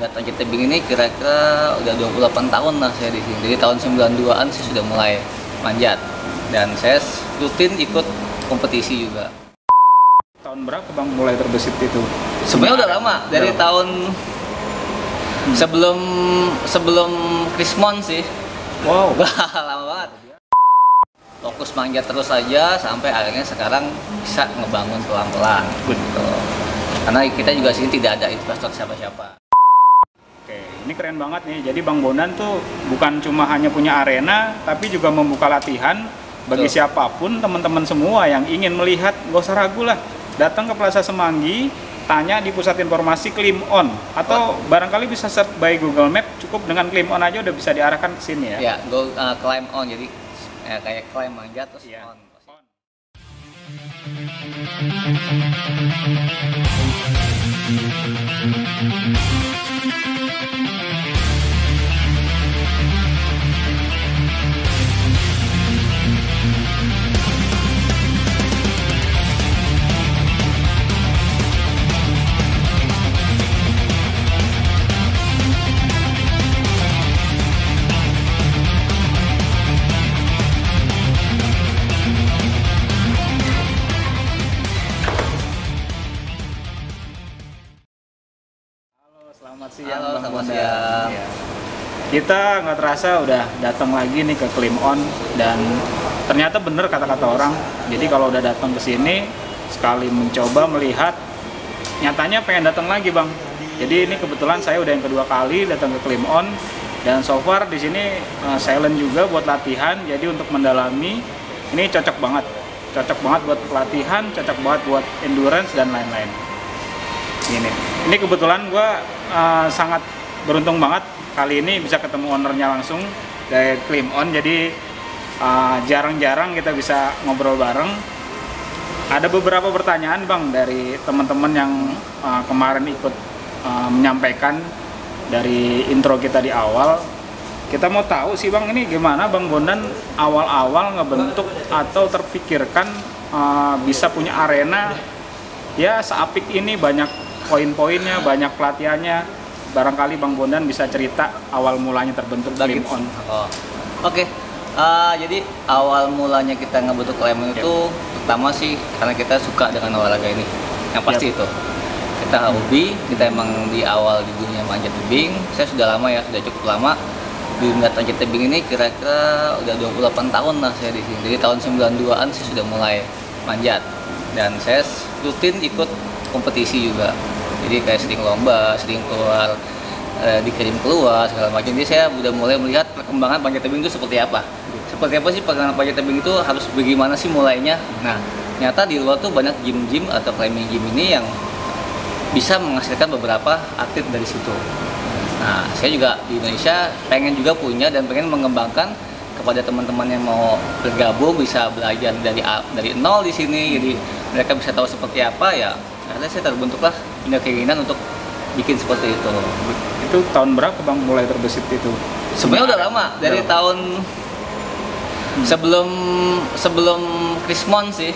Ingat Panjat Tebing ini kira-kira udah 28 tahun lah saya di sini. Jadi tahun 92-an saya sudah mulai manjat dan saya rutin ikut kompetisi juga. Tahun berapa Bang mulai terbesit itu? Sebenarnya udah lama, dari tahun sebelum Krismon sih. Wow, Lama banget. Fokus manjat terus aja sampai akhirnya sekarang bisa ngebangun pelan-pelan gitu. Karena kita juga sini tidak ada investor siapa-siapa. oke, ini keren banget nih. Jadi Bang Bondan tuh bukan cuma hanya punya arena, tapi juga membuka latihan bagi Betul. siapapun, teman-teman semua yang ingin melihat, gak usah ragu lah. Datang ke Plaza Semanggi, tanya di pusat informasi Climb On, atau barangkali bisa search by Google Map, cukup dengan Climb On aja udah bisa diarahkan ke sini ya. Ya, go climb on, jadi kayak climb manjat terus Iya. on. Selamat siang, Halo, Bang selamat Bondan. siang. Iya. Kita nggak terasa udah datang lagi nih ke Climb On, dan ternyata bener kata-kata orang. Jadi kalau udah datang ke sini sekali mencoba melihat, nyatanya pengen datang lagi Bang. Jadi ini kebetulan saya udah yang kedua kali datang ke Climb On, dan so far di sini silent juga buat latihan. Jadi untuk mendalami ini cocok banget buat pelatihan, cocok banget buat endurance dan lain-lain. Ini kebetulan gue sangat beruntung banget kali ini bisa ketemu ownernya langsung dari Climb On. Jadi jarang-jarang kita bisa ngobrol bareng. Ada beberapa pertanyaan Bang dari teman-teman yang kemarin ikut menyampaikan dari intro kita di awal. Kita mau tahu sih Bang, ini gimana Bang Bondan awal-awal ngebentuk atau terpikirkan bisa punya arena ya seapik ini, banyak poin-poinnya, banyak pelatihannya. Barangkali Bang Bondan bisa cerita awal mulanya terbentuk Climb On. Oke. Jadi awal mulanya kita ngebentuk Climb On itu pertama sih karena kita suka dengan olahraga ini. Yang pasti itu. Kita hobi, kita emang di awal di dunia manjat tebing. Saya sudah lama ya, sudah cukup lama di dunia manjat tebing ini, kira-kira udah 28 tahun lah saya di sini. Jadi tahun 92-an saya sudah mulai manjat dan saya rutin ikut kompetisi juga. Jadi kayak sering lomba, sering keluar, dikirim keluar segala macam. Jadi saya udah mulai melihat perkembangan panjat tebing itu seperti apa. Seperti apa sih perkembangan panjat tebing itu, harus bagaimana sih mulainya. Nah, ternyata di luar tuh banyak gym-gym atau climbing gym ini yang bisa menghasilkan beberapa atlet dari situ. Nah, saya juga di Indonesia pengen juga punya dan pengen mengembangkan kepada teman-teman yang mau bergabung, bisa belajar dari nol di sini. Jadi mereka bisa tahu seperti apa ya. Karena saya terbentuklah punya keinginan untuk bikin seperti itu. Itu tahun berapa Bang mulai terbesit itu? Sebenarnya udah lama, dari tahun sebelum Krismon sih.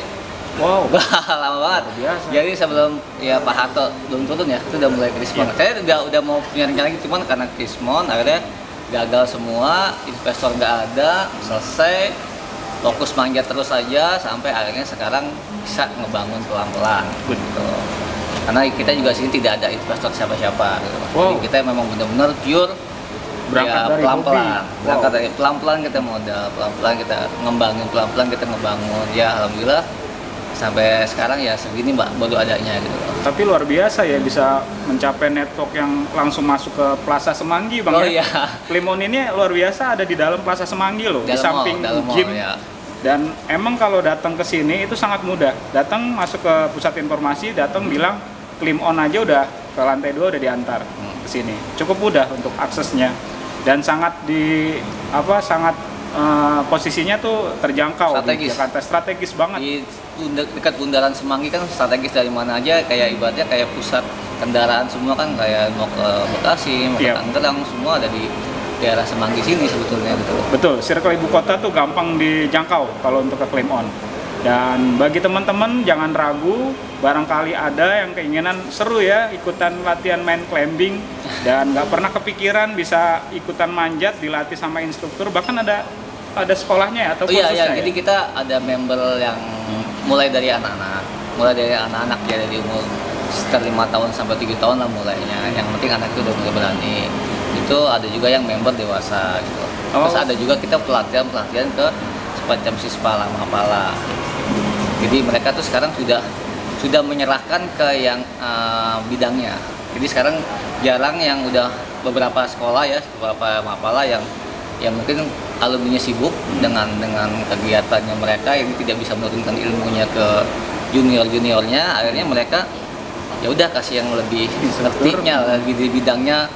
Wow, Lama banget. luar biasa. Jadi sebelum ya Pak Harto belum turun ya, itu udah mulai Krismon. Saya udah mau punya rencana lagi, cuman karena Krismon akhirnya gagal semua, investor nggak ada, selesai, fokus manjat terus aja sampai akhirnya sekarang bisa ngebangun pelan-pelan gitu. Karena kita juga sini tidak ada investor siapa-siapa gitu. Wow. Jadi kita memang benar-benar pure Berangkat ya, dari pelan-pelan. hobi. Berangkat Wow. dari pelan-pelan kita modal, pelan-pelan kita ngembangin, pelan-pelan kita ngebangun. Ya alhamdulillah sampai sekarang ya segini Mbak, baru adanya gitu. Tapi luar biasa ya bisa mencapai network yang langsung masuk ke Plaza Semanggi Bang. Oh ya. iya. Climb On ini luar biasa ada di dalam Plaza Semanggi loh, di samping Dalam mall, gym. ya. Dan emang kalau datang ke sini itu sangat mudah. Datang masuk ke pusat informasi, datang bilang Climb On aja udah ke lantai 2 udah diantar ke sini. Cukup mudah untuk aksesnya dan sangat posisinya tuh terjangkau Strategis. di Jakarta, strategis banget. Di dekat bundaran Semanggi kan strategis dari mana aja, kayak ibaratnya kayak pusat kendaraan semua kan, kayak mau ke Bekasi, mau ke Tangerang, semua ada di daerah Semanggi sini sebetulnya gitu. Betul, circle ibu kota tuh gampang dijangkau kalau untuk ke Climb On. Dan bagi teman-teman jangan ragu, barangkali ada yang keinginan seru ya ikutan latihan main climbing, dan nggak pernah kepikiran bisa ikutan manjat, dilatih sama instruktur, bahkan ada sekolahnya ya atau Oh iya, kursusnya iya. Jadi kita ada member yang mulai dari anak-anak ya, dari umur sekitar 5 tahun sampai 7 tahun lah mulainya. Yang penting anak itu udah mulai berani. Itu ada juga yang member dewasa gitu. Terus ada juga kita pelatihan ke semacam siswa pala. Jadi mereka tuh sekarang sudah menyerahkan ke yang bidangnya. Jadi sekarang jarang yang udah beberapa sekolah ya, beberapa mapala yang mungkin alumninya sibuk dengan kegiatannya mereka, yang tidak bisa menurunkan ilmunya ke juniornya, akhirnya mereka ya udah kasih yang lebih ngertinya lebih di bidangnya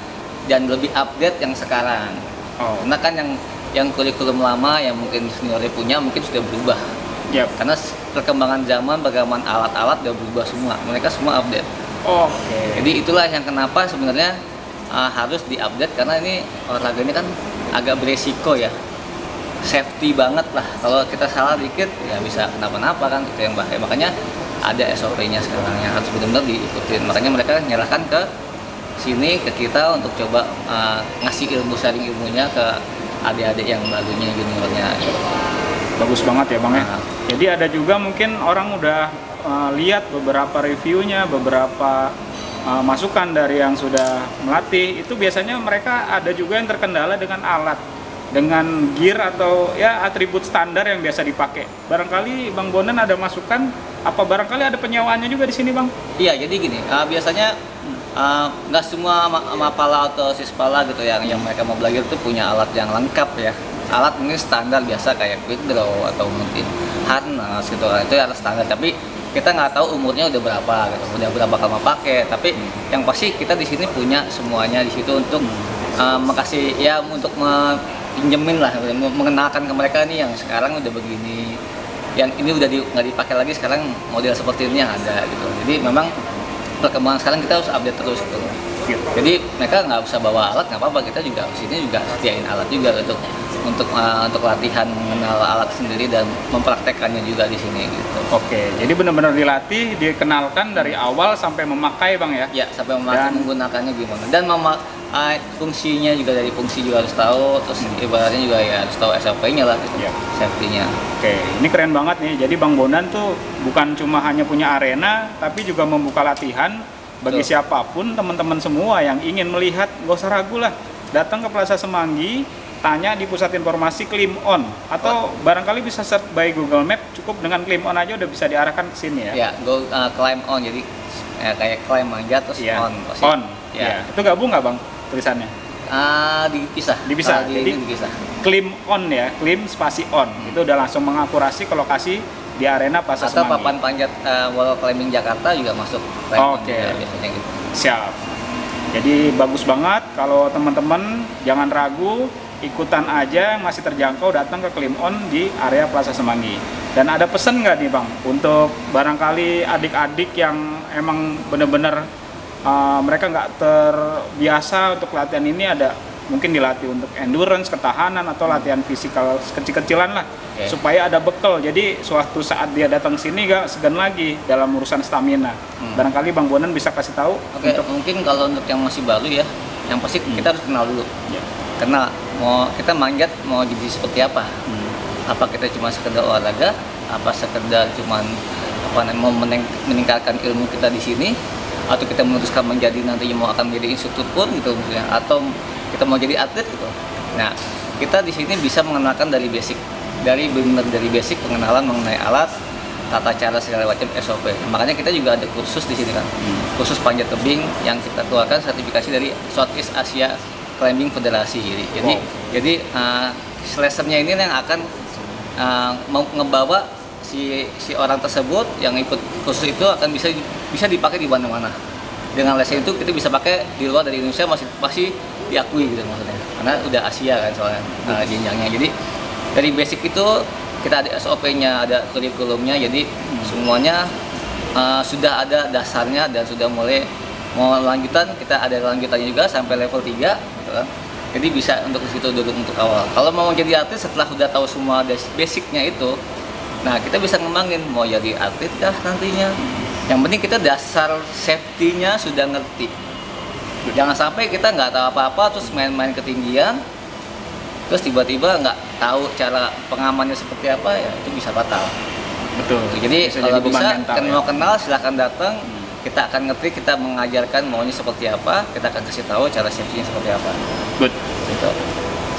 dan lebih update yang sekarang. Karena kan yang kurikulum lama yang mungkin seniornya punya mungkin sudah berubah. Karena perkembangan zaman, bagaimana alat-alat udah berubah semua, mereka semua update. Jadi itulah yang kenapa sebenarnya harus diupdate, karena ini olahraga ini kan agak beresiko ya, safety banget lah. Kalau kita salah dikit ya bisa kenapa-napa kan, itu yang bahaya. Makanya ada SOP-nya sekarang yang harus benar-benar diikutin. Makanya mereka nyerahkan ke sini ke kita untuk coba ngasih sharing ilmunya ke adik-adik yang barunya, juniornya. Bagus banget ya Bang ya. Jadi ada juga mungkin orang udah lihat beberapa reviewnya, beberapa masukan dari yang sudah melatih. Itu biasanya mereka ada juga yang terkendala dengan alat, dengan gear atau ya atribut standar yang biasa dipakai. Barangkali Bang Bondan ada masukan, apa barangkali ada penyewaannya juga di sini Bang? Iya, jadi gini, biasanya nggak semua mapala atau sispala gitu yang mereka mau belajar itu punya alat yang lengkap ya. Alat mungkin standar biasa kayak quick draw atau mungkin harness gitu, itu alat standar. Tapi kita nggak tahu umurnya udah berapa gitu, udah berapa lama pakai. Tapi yang pasti kita di sini punya semuanya di situ untuk makasih ya, untuk pinjemin lah, mengenalkan ke mereka nih yang sekarang udah begini, yang ini udah nggak dipakai lagi, sekarang model seperti ini yang ada gitu. Jadi memang perkembangan sekarang kita harus update terus gitu. Jadi mereka nggak usah bawa alat, nggak apa-apa, kita juga sini juga sediain alat juga untuk latihan mengenal alat sendiri dan mempraktekkannya juga di sini gitu. Jadi benar-benar dilatih, dikenalkan dari awal sampai memakai Bang ya? Ya, sampai menggunakannya gimana. Dan fungsinya juga, dari fungsi juga harus tahu, terus ibaratnya juga ya harus tahu SOP-nya lah gitu, safety-nya. Ini keren banget nih. Jadi Bang Bondan tuh bukan cuma hanya punya arena, tapi juga membuka latihan bagi siapapun, teman-teman semua yang ingin melihat, gak usah ragu lah, datang ke Plaza Semanggi, tanya di pusat informasi Climb On, atau barangkali bisa search by Google Map, cukup dengan Climb On aja udah bisa diarahkan ke sini ya. Ya, Climb On, jadi kayak climb manjat terus on. Ya. Itu gabung nggak Bang tulisannya? Dipisah. Jadi dipisah. Climb On ya, Climb spasi On. Itu udah langsung mengakurasi ke lokasi di arena Plaza Semanggi. Atau papan panjat wall climbing Jakarta juga masuk. Biasanya gitu. Siap. Jadi bagus banget, kalau teman-teman jangan ragu, ikutan aja, masih terjangkau, datang ke Climb On di area Plaza Semanggi. Dan ada pesan nggak nih Bang untuk barangkali adik-adik yang emang bener-bener mereka nggak terbiasa untuk latihan ini, ada mungkin dilatih untuk endurance, ketahanan, atau latihan fisikal kecil-kecilan lah, supaya ada bekal. Jadi suatu saat dia datang sini gak segan lagi dalam urusan stamina. Barangkali Bang Bondan bisa kasih tahu. Mungkin kalau untuk yang masih baru ya, yang pasti kita harus kenal dulu. Kenal, mau kita manjat mau jadi seperti apa? Apa kita cuma sekedar olahraga? Apa sekedar cuman mau meningkatkan ilmu kita di sini? Atau kita memutuskan menjadi nantinya mau akan menjadi instruktur pun gitu misalnya, atau kita mau jadi atlet gitu. Nah, kita di sini bisa mengenalkan dari basic, dari basic pengenalan mengenai alat, tata cara segala macam SOP. Makanya kita juga ada kursus di sini kan, khusus panjat tebing yang kita keluarkan sertifikasi dari Southeast Asia Climbing Federasi. Jadi lesson-nya ini yang akan mau ngebawa si orang tersebut yang ikut kursus itu akan bisa dipakai di mana-mana. Dengan lesson itu kita bisa pakai di luar dari Indonesia, masih diakui gitu maksudnya, karena udah Asia kan soalnya jenjangnya. Jadi dari basic itu kita ada SOP-nya, ada kurikulumnya, jadi semuanya sudah ada dasarnya dan sudah mulai mau lanjutan, kita ada lanjutannya juga sampai level 3 gitu kan. Jadi bisa untuk situ dulu untuk awal. Kalau mau jadi atlet setelah udah tahu semua basicnya itu, nah kita bisa ngembangin mau jadi atlet kah nantinya. Yang penting kita dasar safety-nya sudah ngerti. Jangan sampai kita nggak tahu apa-apa terus main-main ketinggian, terus tiba-tiba nggak tahu cara pengamannya seperti apa, ya itu bisa fatal. Betul. Jadi kalau bisa kan ya. mau kenal silahkan datang. Kita akan ngerti, kita mengajarkan maunya seperti apa, kita akan kasih tahu cara safety-nya seperti apa. Good. Gitu.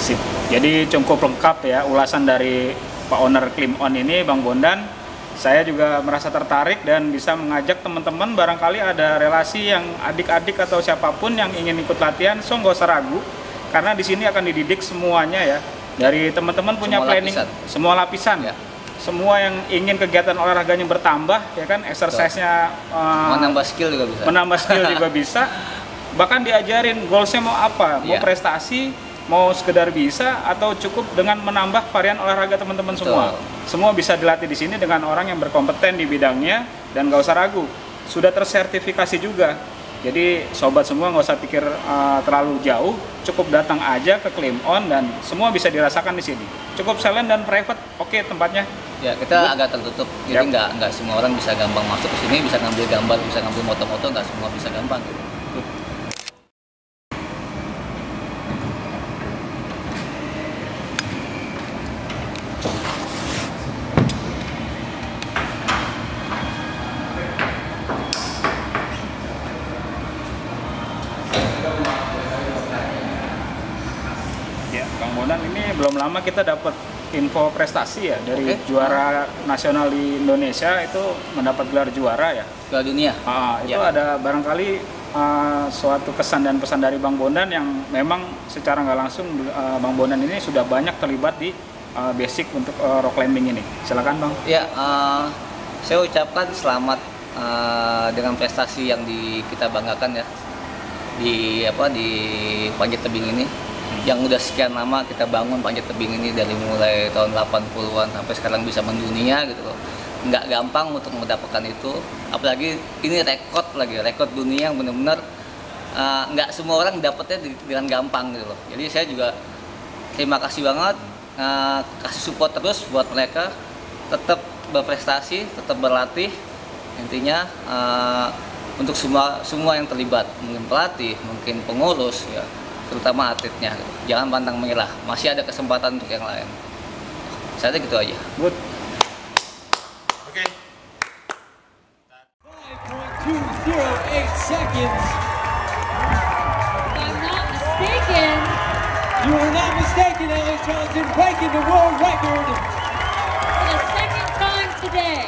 Sip. Jadi cukup lengkap ya ulasan dari Pak Owner Clim On ini, Bang Bondan. Saya juga merasa tertarik dan bisa mengajak teman-teman, barangkali ada relasi yang adik-adik atau siapapun yang ingin ikut latihan, so nggak usah ragu, karena di sini akan dididik semuanya ya. Dari teman-teman punya Semua planning, lapisan. semua lapisan. Ya. Semua yang ingin kegiatan olahraganya bertambah, ya kan, exercise-nya Menambah skill juga bisa. menambah skill juga bisa. Bahkan diajarin goalsnya mau apa, mau Iya. prestasi, mau sekedar bisa, atau cukup dengan menambah varian olahraga teman-teman semua. Semua bisa dilatih di sini dengan orang yang berkompeten di bidangnya dan nggak usah ragu. Sudah tersertifikasi juga. Jadi sobat semua nggak usah pikir terlalu jauh, cukup datang aja ke Clim On dan semua bisa dirasakan di sini. Cukup silent dan private, oke tempatnya. Ya, kita agak tertutup. Jadi nggak semua orang bisa gampang masuk ke sini, bisa ngambil gambar, bisa ngambil moto-moto, nggak semua bisa gampang gitu. Ya, Kang Bondan, ini belum lama kita dapat info prestasi ya dari juara nasional di Indonesia itu mendapat gelar juara ya. Piala dunia. Itu ada barangkali suatu kesan dan pesan dari Bang Bondan yang memang secara nggak langsung Bang Bondan ini sudah banyak terlibat di basic untuk rock climbing ini. Silakan Bang. Ya, saya ucapkan selamat dengan prestasi yang kita banggakan ya di panjat tebing ini. Yang udah sekian lama kita bangun panjat tebing ini dari mulai tahun 80-an sampai sekarang bisa mendunia gitu loh. Nggak gampang untuk mendapatkan itu, apalagi ini rekod dunia yang benar-benar nggak semua orang dapatnya dengan gampang gitu loh. Jadi saya juga terima kasih banget, kasih support terus buat mereka, tetap berprestasi, tetap berlatih, intinya untuk semua yang terlibat, mungkin pelatih, mungkin pengurus ya, terutama atletnya, jangan pantang menyerah, masih ada kesempatan untuk yang lain. Saya gitu aja. Good. Okay. 5.208 seconds. If I'm not mistaken, You are not mistaken, Alex Johnson breaking the world record. for the second time today.